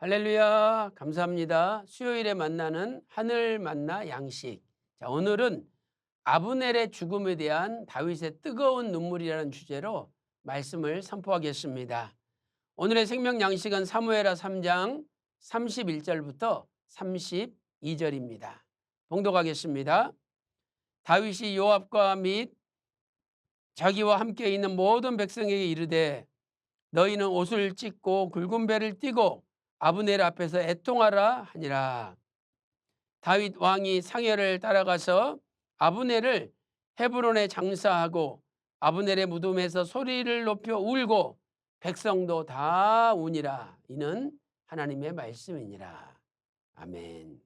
할렐루야, 감사합니다. 수요일에 만나는 하늘 만나 양식. 자, 오늘은 아브넬의 죽음에 대한 다윗의 뜨거운 눈물이라는 주제로 말씀을 선포하겠습니다. 오늘의 생명 양식은 사무엘하 3장 31절부터 32절입니다. 봉독하겠습니다. 다윗이 요압과 및 자기와 함께 있는 모든 백성에게 이르되 너희는 옷을 찢고 굵은 배를 띠고 아브넬 앞에서 애통하라 하니라. 다윗 왕이 상여를 따라가서 아브넬을 헤브론에 장사하고 아브넬의 무덤에서 소리를 높여 울고 백성도 다 우니라. 이는 하나님의 말씀이니라. 아멘.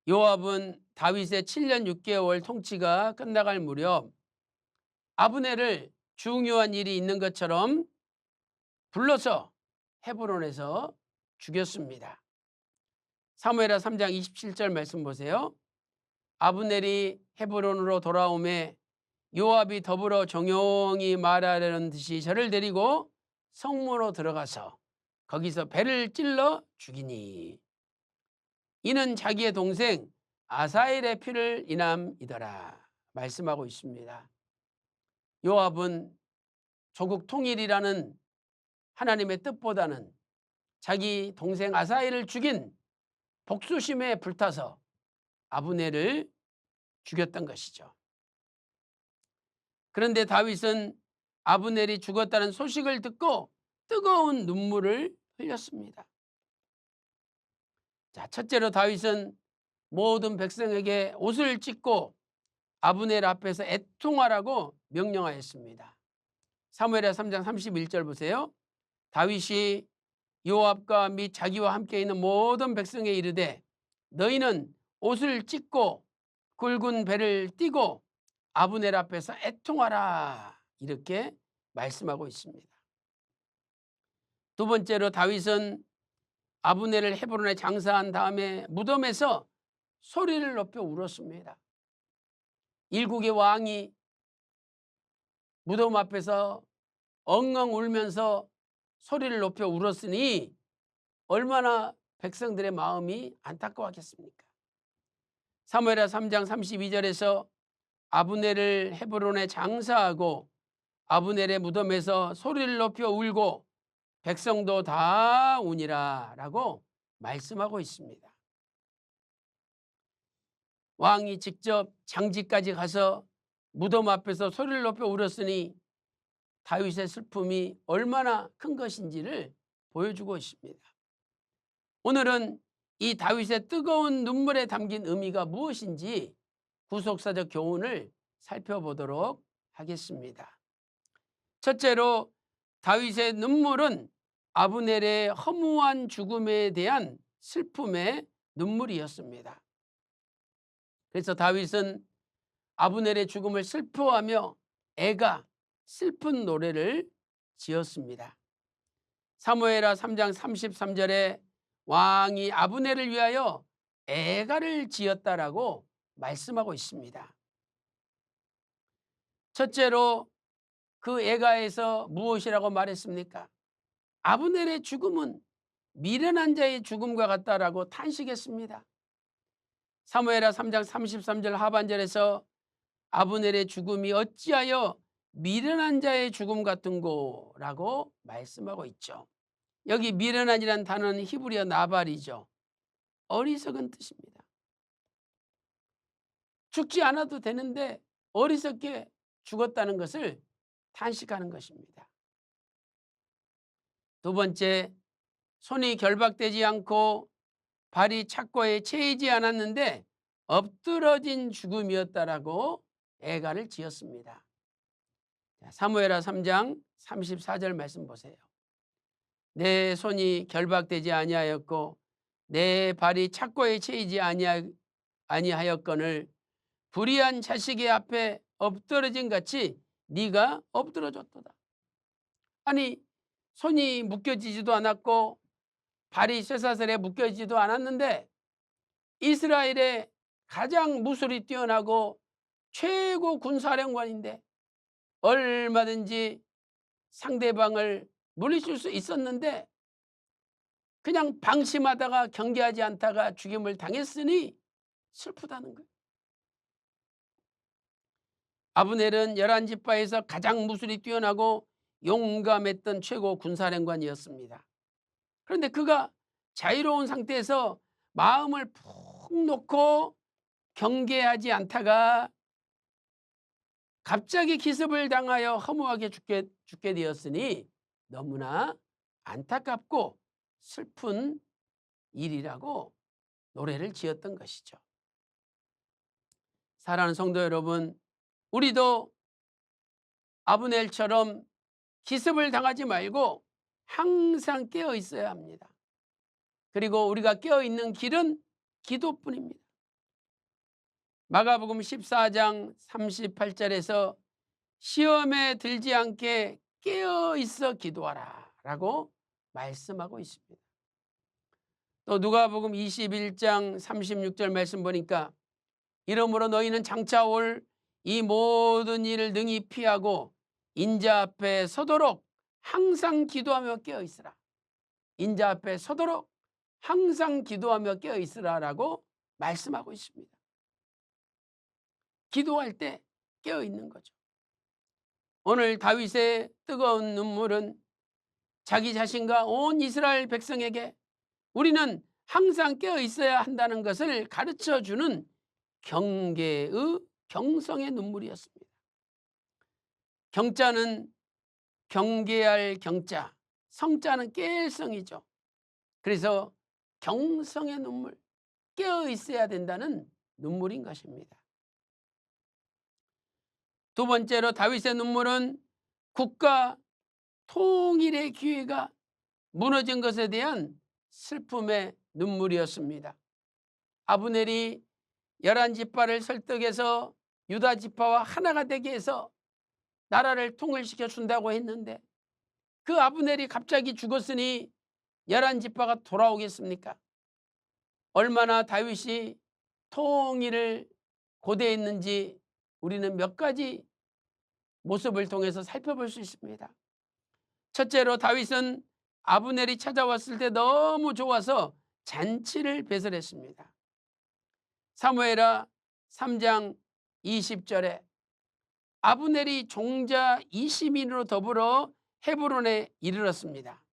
요압은 다윗의 7년 6개월 통치가 끝나갈 무렵 아브넬을 중요한 일이 있는 것처럼 불러서 헤브론에서 죽였습니다. 사무엘하 3장 27절 말씀 보세요. 아브넬이 헤브론으로 돌아오매 요압이 더불어 정용히 말하려는 듯이 저를 데리고 성문으로 들어가서 거기서 배를 찔러 죽이니 이는 자기의 동생 아사엘의 피를 인함이더라 말씀하고 있습니다. 요압은 조국 통일이라는 하나님의 뜻보다는 자기 동생 아사엘을 죽인 복수심에 불타서 아브넬을 죽였던 것이죠. 그런데 다윗은 아브넬이 죽었다는 소식을 듣고 뜨거운 눈물을 흘렸습니다. 자, 첫째로 다윗은 모든 백성에게 옷을 찢고 아브넬 앞에서 애통하라고 명령하였습니다. 사무엘하 3장 31절 보세요. 다윗이 요압과 및 자기와 함께 있는 모든 백성에 이르되 너희는 옷을 찢고 굵은 배를 띠고 아브넬 앞에서 애통하라 이렇게 말씀하고 있습니다. 두 번째로 다윗은 아브넬을 헤브론에 장사한 다음에 무덤에서 소리를 높여 울었습니다. 일국의 왕이 무덤 앞에서 엉엉 울면서 소리를 높여 울었으니 얼마나 백성들의 마음이 안타까웠겠습니까? 사무엘하 3장 32절에서 아브넬을 헤브론에 장사하고 아브넬의 무덤에서 소리를 높여 울고 백성도 다 우니라 라고 말씀하고 있습니다. 왕이 직접 장지까지 가서 무덤 앞에서 소리를 높여 울었으니 다윗의 슬픔이 얼마나 큰 것인지를 보여주고 있습니다. 오늘은 이 다윗의 뜨거운 눈물에 담긴 의미가 무엇인지 구속사적 교훈을 살펴보도록 하겠습니다. 첫째로 다윗의 눈물은 아브넬의 허무한 죽음에 대한 슬픔의 눈물이었습니다. 그래서 다윗은 아브넬의 죽음을 슬퍼하며 애가 슬픈 노래를 지었습니다. 사무엘하 3장 33절에 왕이 아브넬을 위하여 애가를 지었다라고 말씀하고 있습니다. 첫째로 그 애가에서 무엇이라고 말했습니까? 아브넬의 죽음은 미련한 자의 죽음과 같다라고 탄식했습니다. 사무엘하 3장 33절 하반절에서 아브넬의 죽음이 어찌하여 미련한 자의 죽음 같은고라고 말씀하고 있죠. 여기 미련한이라는 단어는 히브리어 나발이죠. 어리석은 뜻입니다. 죽지 않아도 되는데 어리석게 죽었다는 것을 탄식하는 것입니다. 두 번째, 손이 결박되지 않고 발이 착고에 채이지 않았는데 엎드러진 죽음이었다라고 애가를 지었습니다. 사무엘하 3장 34절 말씀 보세요. 내 손이 결박되지 아니하였고 내 발이 착고에 채이지 아니하였거늘 불의한 자식의 앞에 엎드러진 같이 네가 엎드러졌도다. 아니, 손이 묶여지지도 않았고 발이 쇠사슬에 묶여지지도 않았는데 이스라엘의 가장 무술이 뛰어나고 최고 군사령관인데 얼마든지 상대방을 물리칠 수 있었는데 그냥 방심하다가 경계하지 않다가 죽임을 당했으니 슬프다는 거예요. 아브넬은 열한 지파에서 가장 무술이 뛰어나고 용감했던 최고 군사령관이었습니다. 그런데 그가 자유로운 상태에서 마음을 푹 놓고 경계하지 않다가 갑자기 기습을 당하여 허무하게 죽게 되었으니 너무나 안타깝고 슬픈 일이라고 노래를 지었던 것이죠. 사랑하는 성도 여러분, 우리도 아브넬처럼 기습을 당하지 말고 항상 깨어 있어야 합니다. 그리고 우리가 깨어 있는 길은 기도뿐입니다. 마가복음 14장 38절에서 시험에 들지 않게 깨어 있어 기도하라 라고 말씀하고 있습니다. 또 누가복음 21장 36절 말씀 보니까 이러므로 너희는 장차 올 이 모든 일을 능히 피하고 인자 앞에 서도록 항상 기도하며 깨어 있으라. 인자 앞에 서도록 항상 기도하며 깨어 있으라라고 말씀하고 있습니다. 기도할 때 깨어 있는 거죠. 오늘 다윗의 뜨거운 눈물은 자기 자신과 온 이스라엘 백성에게 우리는 항상 깨어 있어야 한다는 것을 가르쳐 주는 경계의 경성의 눈물이었습니다. 경자는 경계할 경자, 성자는 깰 성이죠. 그래서 경성의 눈물, 깨어 있어야 된다는 눈물인 것입니다. 두 번째로 다윗의 눈물은 국가 통일의 기회가 무너진 것에 대한 슬픔의 눈물이었습니다. 아브넬이 11지파를 설득해서 유다지파와 하나가 되게 해서 나라를 통일시켜 준다고 했는데 그 아브넬이 갑자기 죽었으니 11지파가 돌아오겠습니까? 얼마나 다윗이 통일을 고대했는지 우리는 몇 가지 모습을 통해서 살펴볼 수 있습니다. 첫째로 다윗은 아브넬이 찾아왔을 때 너무 좋아서 잔치를 배설했습니다. 사무엘하 3장 20절에 아브넬이 종자 20인으로 더불어 헤브론에 이르렀습니다.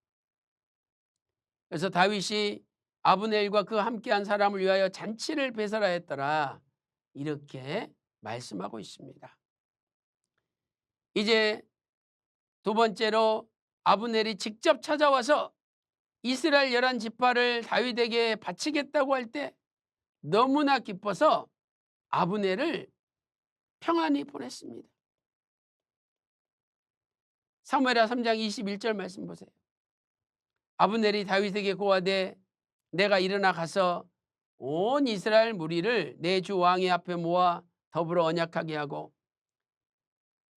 그래서 다윗이 아브넬과 그 함께한 사람을 위하여 잔치를 배설하였더라 이렇게 말씀하고 있습니다. 이제 두 번째로 아브넬이 직접 찾아와서 이스라엘 11지파를 다윗에게 바치겠다고 할 때 너무나 기뻐서 아브넬을 평안히 보냈습니다. 사무엘하 3장 21절 말씀 보세요. 아브넬이 다윗에게 고하되 내가 일어나 가서 온 이스라엘 무리를 내 주 왕의 앞에 모아 더불어 언약하게 하고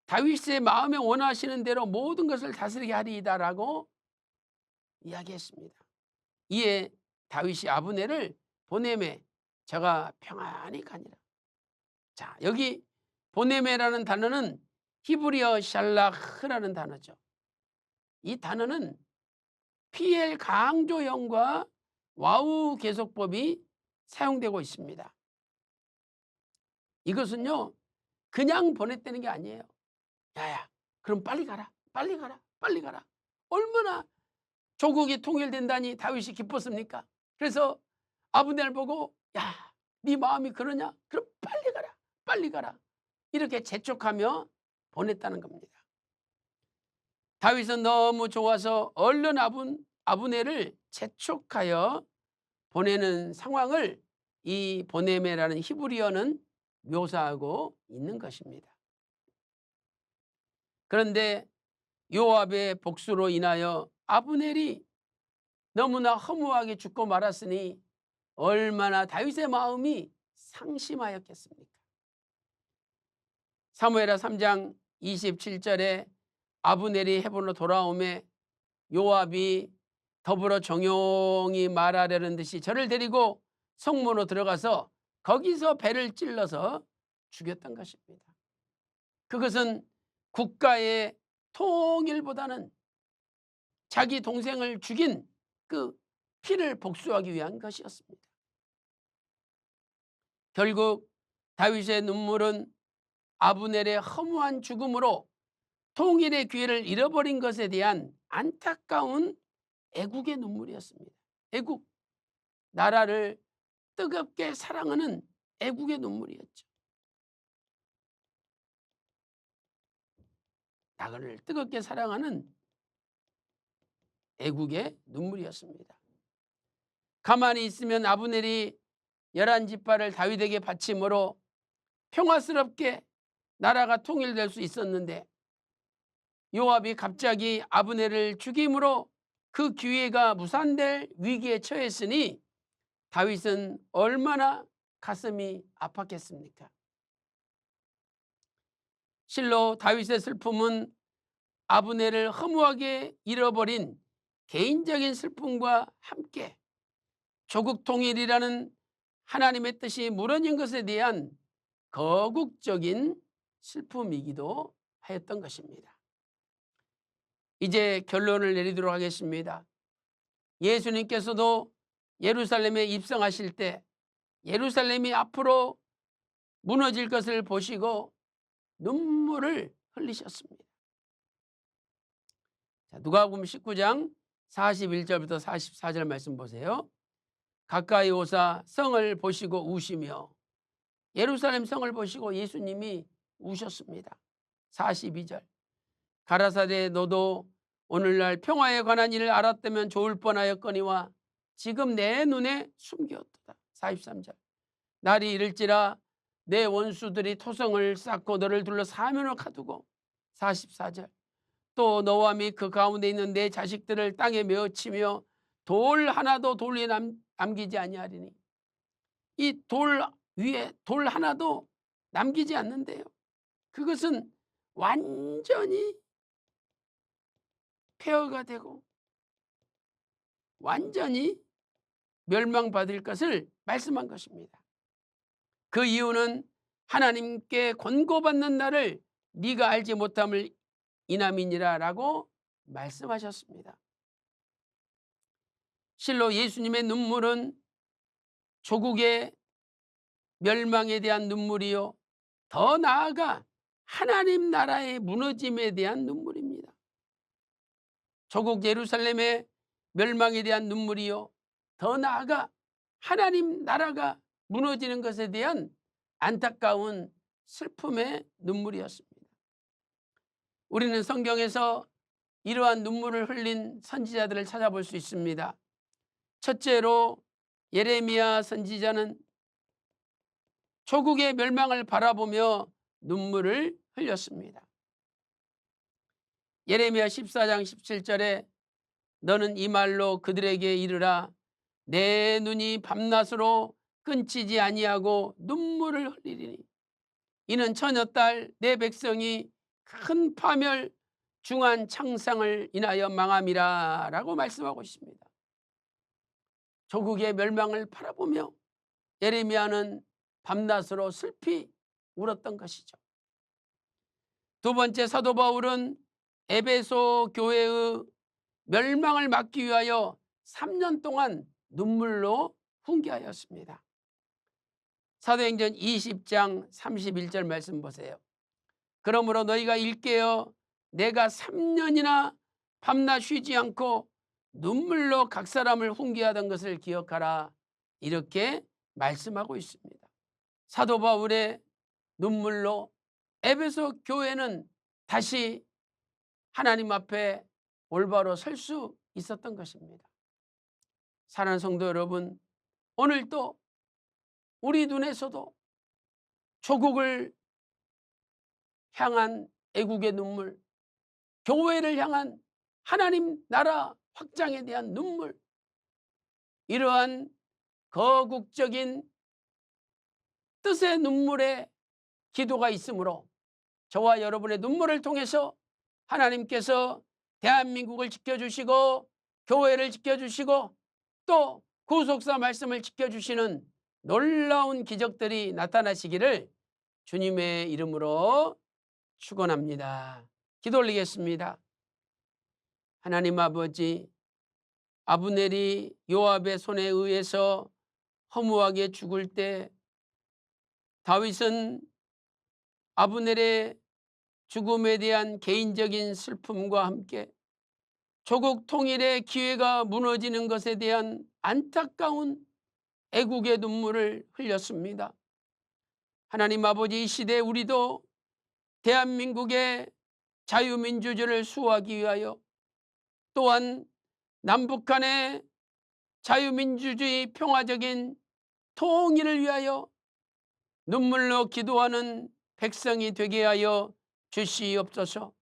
다윗의 마음에 원하시는 대로 모든 것을 다스리게 하리이다라고 이야기했습니다. 이에 다윗이 아브넬을 보내매 저가 평안히 가니라. 자, 여기 보내매라는 단어는 히브리어 샬라흐라는 단어죠. 이 단어는 PL 강조형과 와우 계속법이 사용되고 있습니다. 이것은요 그냥 보냈다는 게 아니에요. 야야 그럼 빨리 가라 빨리 가라 빨리 가라. 얼마나 조국이 통일된다니 다윗이 기뻤습니까? 그래서 아브넬 보고 야 네 마음이 그러냐? 그럼 빨리 가라 빨리 가라 이렇게 재촉하며 보냈다는 겁니다. 다윗은 너무 좋아서 얼른 아브넬을 재촉하여 보내는 상황을 이 보내매라는 히브리어는 묘사하고 있는 것입니다. 그런데 요압의 복수로 인하여 아브넬이 너무나 허무하게 죽고 말았으니 얼마나 다윗의 마음이 상심하였겠습니까? 사무엘하 3장 27절에 아브넬이 헤브론으로 돌아오매 요압이 더불어 정용히 말하려는 듯이 저를 데리고 성문으로 들어가서 거기서 배를 찔러서 죽였던 것입니다. 그것은 국가의 통일보다는 자기 동생을 죽인 그 피를 복수하기 위한 것이었습니다. 결국 다윗의 눈물은 아브넬의 허무한 죽음으로 통일의 기회를 잃어버린 것에 대한 안타까운 애국의 눈물이었습니다. 애국, 나라를 뜨겁게 사랑하는 애국의 눈물이었죠. 나라를 뜨겁게 사랑하는 애국의 눈물이었습니다. 가만히 있으면 아브넬이 11지파를 다윗에게 바침으로 평화스럽게 나라가 통일될 수 있었는데 요압이 갑자기 아브넬을 죽임으로 그 기회가 무산될 위기에 처했으니 다윗은 얼마나 가슴이 아팠겠습니까? 실로 다윗의 슬픔은 아브넬을 허무하게 잃어버린 개인적인 슬픔과 함께 조국 통일이라는 하나님의 뜻이 무너진 것에 대한 거국적인 슬픔이기도 하였던 것입니다. 이제 결론을 내리도록 하겠습니다. 예수님께서도 예루살렘에 입성하실 때 예루살렘이 앞으로 무너질 것을 보시고 눈물을 흘리셨습니다. 자, 누가복음 19장 41절부터 44절 말씀 보세요. 가까이 오사 성을 보시고 우시며, 예루살렘 성을 보시고 예수님이 우셨습니다. 42절, 가라사대 너도 오늘날 평화에 관한 일을 알았다면 좋을 뻔하였거니와 지금 내 눈에 숨겼도다. 43절, 날이 이를지라 내 원수들이 토성을 쌓고 너를 둘러 사면을 가두고. 44절, 또 너와 및 그 가운데 있는 내 자식들을 땅에 메어치며 돌 하나도 돌 위에 남기지 아니하리니. 이 돌 위에 돌 하나도 남기지 않는데요. 그것은 완전히 폐허가 되고 완전히 멸망받을 것을 말씀한 것입니다. 그 이유는 하나님께 권고받는 날을 네가 알지 못함을 인함이니라 라고 말씀하셨습니다. 실로 예수님의 눈물은 조국의 멸망에 대한 눈물이요, 더 나아가 하나님 나라의 무너짐에 대한 눈물입니다. 조국 예루살렘의 멸망에 대한 눈물이요, 더 나아가 하나님 나라가 무너지는 것에 대한 안타까운 슬픔의 눈물이었습니다. 우리는 성경에서 이러한 눈물을 흘린 선지자들을 찾아볼 수 있습니다. 첫째로 예레미야 선지자는 조국의 멸망을 바라보며 눈물을 흘렸습니다. 예레미야 14장 17절에 너는 이 말로 그들에게 이르라, 내 눈이 밤낮으로 끊치지 아니하고 눈물을 흘리리니 이는 처녀딸 내 백성이 큰 파멸 중한 창상을 인하여 망함이라 라고 말씀하고 있습니다. 조국의 멸망을 바라보며 예레미야는 밤낮으로 슬피 울었던 것이죠. 두 번째, 사도 바울은 에베소 교회의 멸망을 막기 위하여 3년 동안 눈물로 훈계하였습니다. 사도행전 20장 31절 말씀 보세요. 그러므로 너희가 일깨어 내가 3년이나 밤낮 쉬지 않고 눈물로 각 사람을 훈계하던 것을 기억하라, 이렇게 말씀하고 있습니다. 사도 바울의 눈물로 에베소 교회는 다시 하나님 앞에 올바로 설 수 있었던 것입니다. 사랑하는 성도 여러분, 오늘도 우리 눈에서도 조국을 향한 애국의 눈물, 교회를 향한 하나님 나라 확장에 대한 눈물, 이러한 거국적인 뜻의 눈물의 기도가 있으므로 저와 여러분의 눈물을 통해서 하나님께서 대한민국을 지켜주시고 교회를 지켜주시고 또 구속사 말씀을 지켜주시는 놀라운 기적들이 나타나시기를 주님의 이름으로 축원합니다. 기도 올리겠습니다. 하나님 아버지, 아브넬이 요압의 손에 의해서 허무하게 죽을 때 다윗은 아브넬의 죽음에 대한 개인적인 슬픔과 함께 조국 통일의 기회가 무너지는 것에 대한 안타까운 애국의 눈물을 흘렸습니다. 하나님 아버지, 이 시대 우리도 대한민국의 자유민주주의를 수호하기 위하여, 또한 남북한의 자유민주주의 평화적인 통일을 위하여 눈물로 기도하는 백성이 되게 하여 주시옵소서.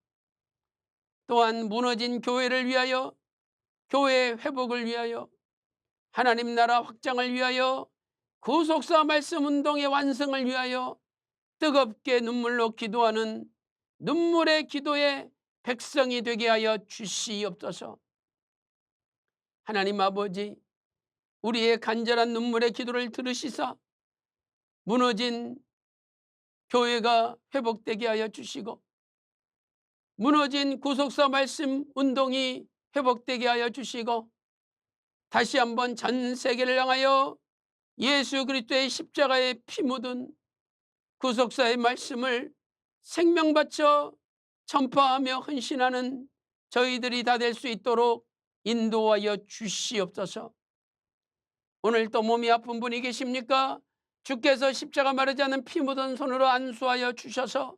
또한 무너진 교회를 위하여, 교회 회복을 위하여, 하나님 나라 확장을 위하여, 구속사 말씀 운동의 완성을 위하여 뜨겁게 눈물로 기도하는 눈물의 기도의 백성이 되게 하여 주시옵소서. 하나님 아버지, 우리의 간절한 눈물의 기도를 들으시사 무너진 교회가 회복되게 하여 주시고, 무너진 구속사 말씀 운동이 회복되게 하여 주시고, 다시 한번 전 세계를 향하여 예수 그리스도의 십자가에 피 묻은 구속사의 말씀을 생명 바쳐 전파하며 헌신하는 저희들이 다 될 수 있도록 인도하여 주시옵소서. 오늘 또 몸이 아픈 분이 계십니까? 주께서 십자가 마르지 않은 피 묻은 손으로 안수하여 주셔서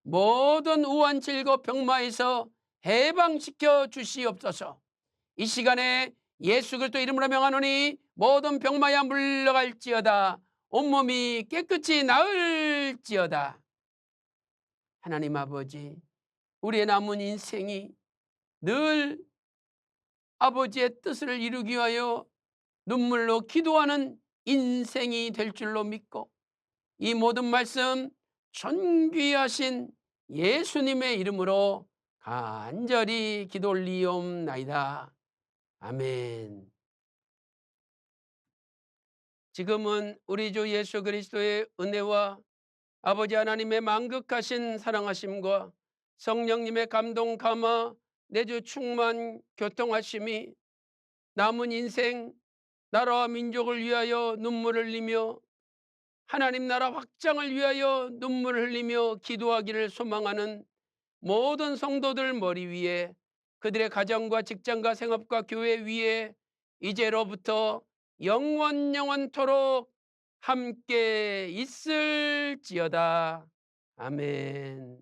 모든 우한 질고 병마에서 해방시켜 주시옵소서. 이 시간에 예수 그리스도 이름으로 명하노니 모든 병마야 물러갈지어다. 온몸이 깨끗이 나을지어다. 하나님 아버지, 우리의 남은 인생이 늘 아버지의 뜻을 이루기 위하여 눈물로 기도하는 인생이 될 줄로 믿고, 이 모든 말씀 존귀하신 예수님의 이름으로 간절히 기도 올리옵나이다. 아멘. 지금은 우리 주 예수 그리스도의 은혜와 아버지 하나님의 만극하신 사랑하심과 성령님의 감동 감화 내주 충만 교통하심이 남은 인생 나라와 민족을 위하여 눈물을 흘리며 하나님 나라 확장을 위하여 눈물을 흘리며 기도하기를 소망하는 모든 성도들 머리 위에, 그들의 가정과 직장과 생업과 교회 위에 이제로부터 영원토록 함께 있을지어다. 아멘.